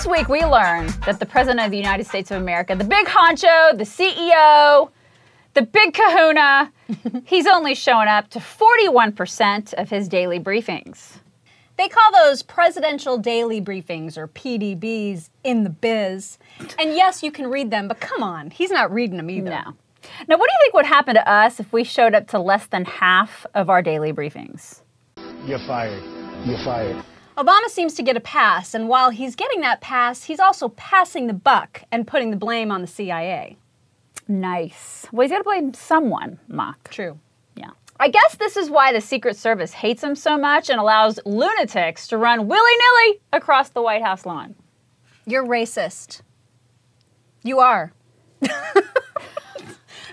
This week we learned that the President of the United States of America, the big honcho, the CEO, the big kahuna, he's only showing up to 41% of his daily briefings. They call those presidential daily briefings, or PDBs, in the biz. And yes, you can read them, but come on, he's not reading them either. No. Now, what do you think would happen to us if we showed up to less than half of our daily briefings? You're fired. You're fired. Obama seems to get a pass, and while he's getting that pass, he's also passing the buck and putting the blame on the CIA. Nice. Well, he's got to blame someone, Mock. True. Yeah. I guess this is why the Secret Service hates him so much and allows lunatics to run willy-nilly across the White House lawn. You're racist. You are.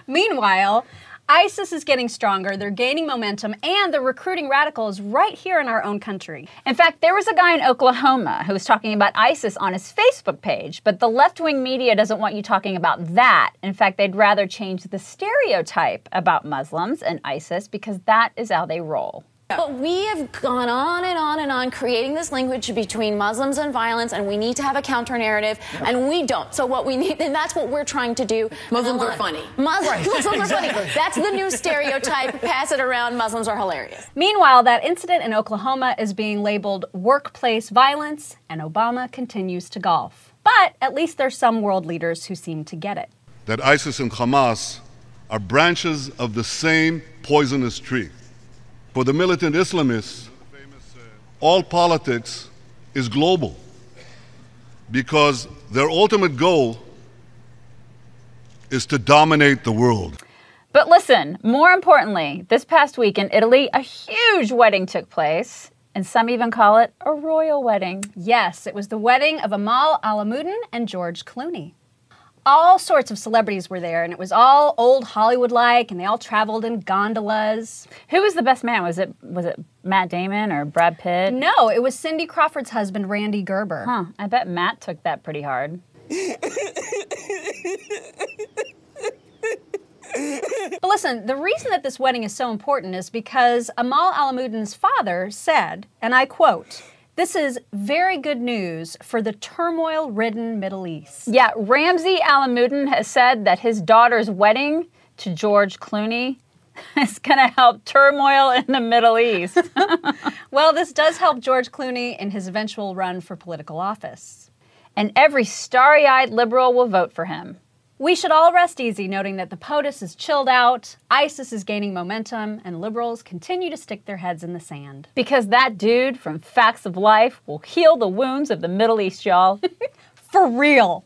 Meanwhile, ISIS is getting stronger, they're gaining momentum, and they're recruiting radicals right here in our own country. In fact, there was a guy in Oklahoma who was talking about ISIS on his Facebook page, but the left-wing media doesn't want you talking about that. In fact, they'd rather change the stereotype about Muslims and ISIS because that is how they roll. But we have gone on and on and on creating this linkage between Muslims and violence, and we need to have a counter-narrative, and we don't. So what we need, and that's what we're trying to do. Muslims are funny. Muslims are funny. That's the new stereotype. Pass it around. Muslims are hilarious. Meanwhile, that incident in Oklahoma is being labeled workplace violence, and Obama continues to golf. But at least there's some world leaders who seem to get it. That ISIS and Hamas are branches of the same poisonous tree. For the militant Islamists, all politics is global because their ultimate goal is to dominate the world. But listen, more importantly, this past week in Italy, a huge wedding took place, and some even call it a royal wedding. Yes, it was the wedding of Amal Alamuddin and George Clooney. All sorts of celebrities were there, and it was all old Hollywood-like, and they all traveled in gondolas. Who was the best man? Was it Matt Damon or Brad Pitt? No, it was Cindy Crawford's husband, Randy Gerber. Huh, I bet Matt took that pretty hard. But listen, the reason that this wedding is so important is because Amal Alamuddin's father said, and I quote, "This is very good news for the turmoil-ridden Middle East." Yeah, Ramsey Alamuddin has said that his daughter's wedding to George Clooney is going to help turmoil in the Middle East. Well, this does help George Clooney in his eventual run for political office. And every starry-eyed liberal will vote for him. We should all rest easy noting that the POTUS is chilled out, ISIS is gaining momentum, and liberals continue to stick their heads in the sand. Because that dude from Facts of Life will heal the wounds of the Middle East, y'all. For real.